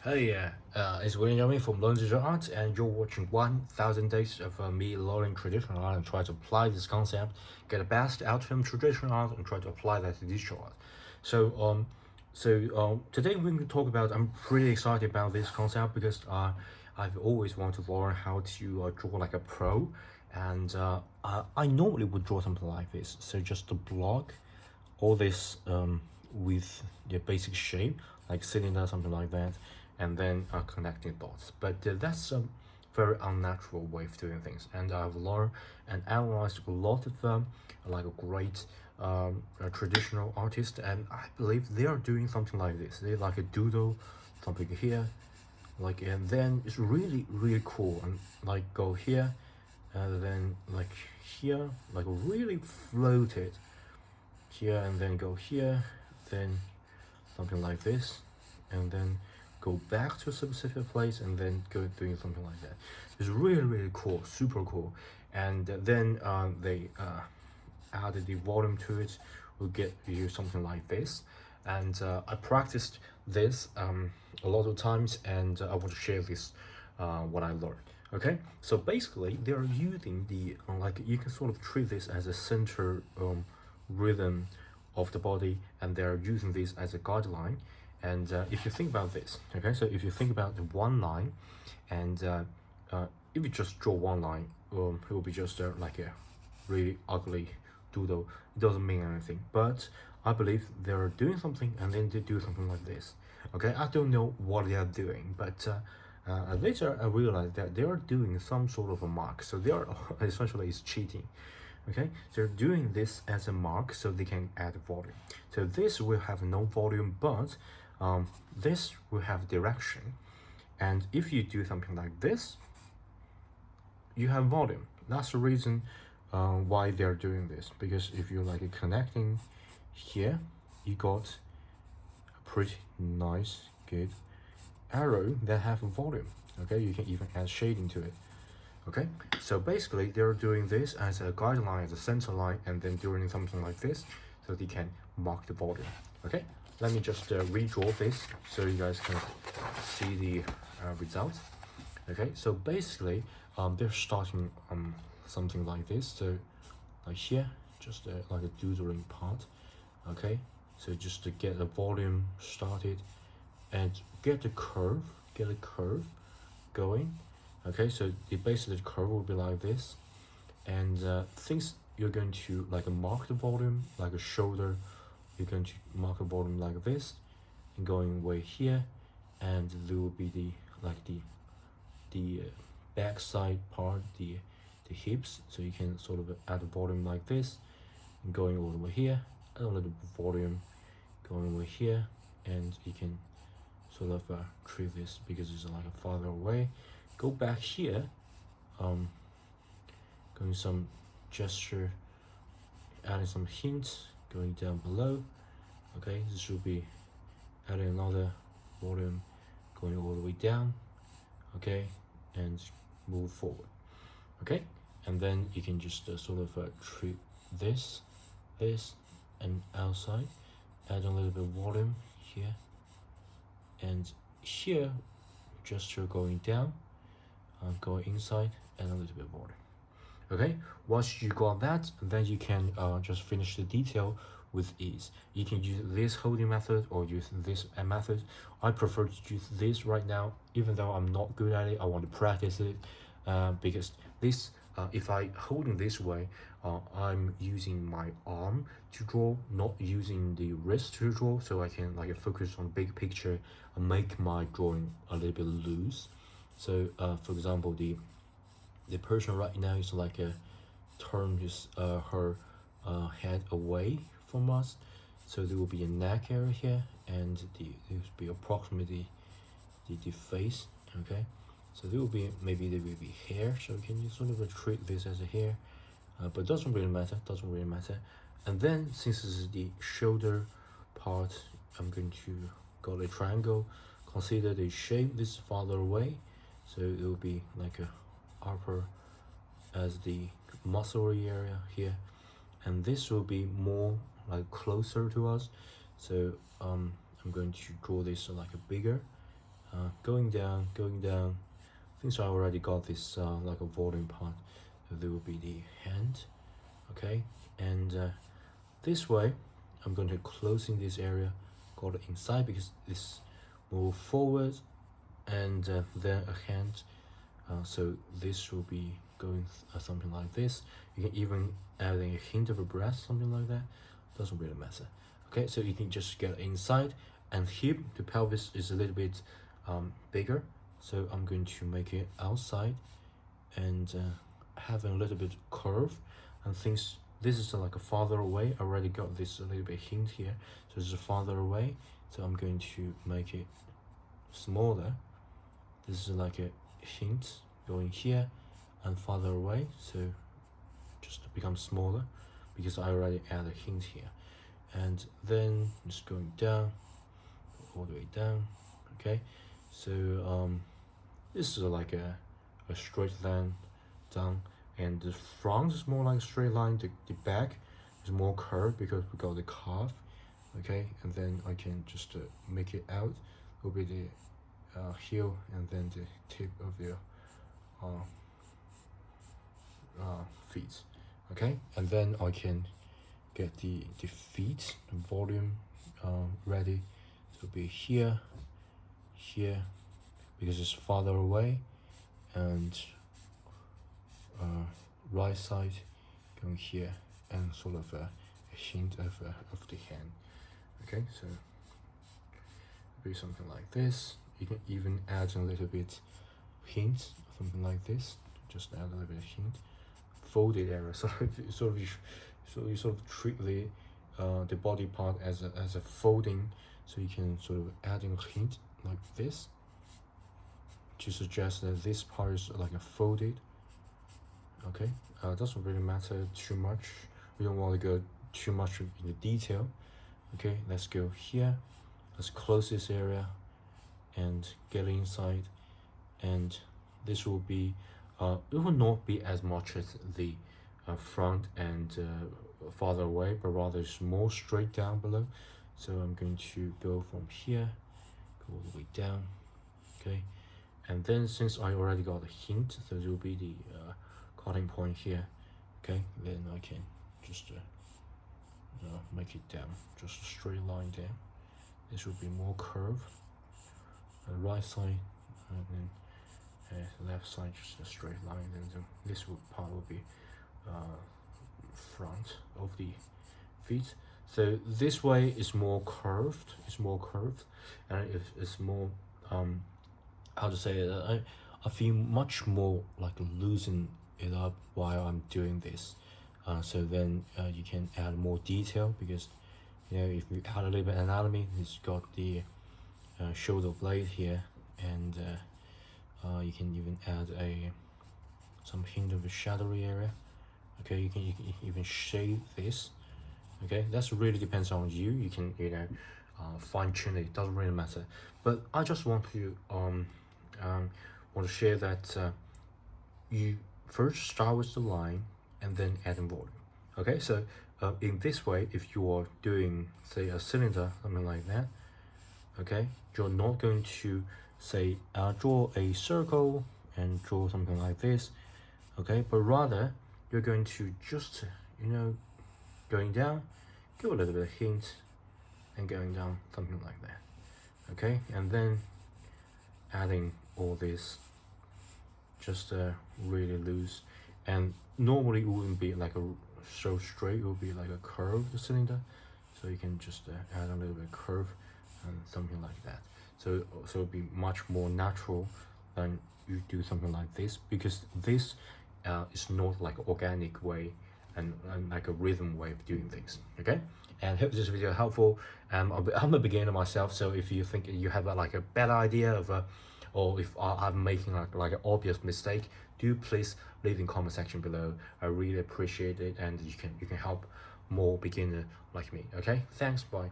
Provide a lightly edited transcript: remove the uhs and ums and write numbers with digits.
Hey, it's William Yummy from Learn Digital Art, and you're watching 1000 Days of me learning traditional art and try to apply this concept, get the best out from traditional art, and try to apply that to digital art. Today we're going to talk about. I'm pretty excited about this concept because I've always wanted to learn how to draw like a pro, and I normally would draw something like this. So just a block all this with the basic shape, like cylinder, something like that, and then connecting dots. But that's a very unnatural way of doing things. And I've learned and analyzed a lot of like a great traditional artist, and I believe they are doing something like this. They like a doodle, something here, like, and then it's really cool. And like go here, and then like here, like really floated here, and then go here, then something like this, and then go back to a specific place, and then go doing something like that. It's really cool, super cool. And then they added the volume to it, will get you something like this. And I practiced this a lot of times, and I want to share this what I learned. Okay, so basically they are using the like, you can sort of treat this as a center rhythm of the body, and they're using this as a guideline. And if you think about this, okay, so if you think about the one line, and if you just draw one line, it will be just like a really ugly doodle. It doesn't mean anything. But I believe they're doing something, and then they do something like this. Okay, I don't know what they are doing, but later I realized that they are doing some sort of a mark. So they are essentially is cheating. Okay, they're doing this as a mark so they can add volume. So this will have no volume, but this will have direction. And if you do something like this, you have volume. That's the reason why they're doing this, because if you're like connecting here, you got a pretty nice good arrow that have volume. Okay, you can even add shading to it. Okay, so basically they're doing this as a guideline, as a center line, and then doing something like this so they can mark the volume. Okay, let me just redraw this so you guys can see the result. Okay, so basically they're starting something like this. So like here, just like a doodling part. Okay, so just to get the volume started and get a curve going. Okay, so basically the curve will be like this, and things you're going to like mark the volume, like a shoulder, you're going to mark a volume like this, and going way here, and there will be the like the back side part, the hips, so you can sort of add a volume like this, and going all the way here, add a little bit of volume, going over here, and you can sort of treat this because it's like a farther away. Go back here, going some gesture, adding some hints, going down below. Okay, this should be adding another volume, going all the way down. Okay, and move forward. Okay, and then you can just sort of treat this, and outside, add a little bit of volume here, and here, gesture going down, go inside, and a little bit more. Okay, once you got that, then you can just finish the detail with ease. You can use this holding method or use this method. I prefer to use this right now, even though I'm not good at it. I want to practice it because this, if I holding this way, I'm using my arm to draw, not using the wrist to draw, so I can like focus on big picture and make my drawing a little bit loose. So for example, the person right now is like turn his her head away from us, so there will be a neck area here, and there will be approximately the face. Okay, so there will be, maybe there will be hair, so can you sort of treat this as a hair, but doesn't really matter. And then since this is the shoulder part, I'm going to go a triangle. Consider the shape this farther away, so it will be like a upper as the muscle area here, and this will be more like closer to us. So I'm going to draw this like a bigger going down. Since I already got this like a volume part, so there will be the hand. Okay, and this way I'm going to close in this area, got it inside because this move forward, and then a hand. So this will be going something like this. You can even add a hint of a breath, something like that. Doesn't really matter. Okay, so you can just get inside, and hip, the pelvis is a little bit bigger. So I'm going to make it outside and having a little bit curve, and things. This is like a farther away. I already got this a little bit hint here, so this is farther away. So I'm going to make it smaller. This is like a hint going here and farther away, so just to become smaller because I already add a hint here. And then just going down, all the way down. Okay, so this is like a straight line down, and the front is more like a straight line. The back is more curved because we got the calf. Okay, and then I can just make it out. Will be the heel and then the tip of your feet. Okay, and then I can get the feet volume ready to be here, because it's farther away, and right side going here, and sort of a hint of the hand. Okay, so be something like this. You can even add a little bit hint, something like this. Just add a little bit of hint. Folded area, so you sort of treat the body part as a folding, so you can sort of add in a hint like this to suggest that this part is like a folded. Okay, doesn't really matter too much. We don't want to go too much in the detail. Okay, let's go here. Let's close this area and get inside, and this will be it will not be as much as the front and farther away, but rather it's more straight down below. So I'm going to go from here, go all the way down. Okay, and then since I already got a hint, so there will be the cutting point here. Okay, then I can just make it down, just a straight line down. This will be more curved. Right side, and then left side just a straight line. Then this part will be front of the feet. So this way is more curved. It's more curved, and it's more how to say it. I feel much more like loosen it up while I'm doing this. So then you can add more detail, because if you add a little bit of anatomy, it's got the shoulder blade here, and you can even add some hint of a shadowy area. Okay, you can even shade this. Okay, that's really depends on you. You can fine tune it. Doesn't really matter. But I just want to share that you first start with the line and then add in volume. Okay, so in this way, if you are doing, say, a cylinder, something like that, okay, you're not going to say draw a circle and draw something like this, okay, but rather you're going to just going down, give a little bit of hint, and going down, something like that. Okay, and then adding all this, just really loose, and normally it wouldn't be like so straight, it would be like a curved cylinder, so you can just add a little bit of curve and something like that. So it'll be much more natural than you do something like this, because this is not like organic way and like a rhythm way of doing things. Okay, and hope this video helpful. I'm a beginner myself, so if you think you have like a better idea of or if I'm making like an obvious mistake, do please leave in comment section below. I really appreciate it, and you can help more beginner like me. Okay, thanks, bye.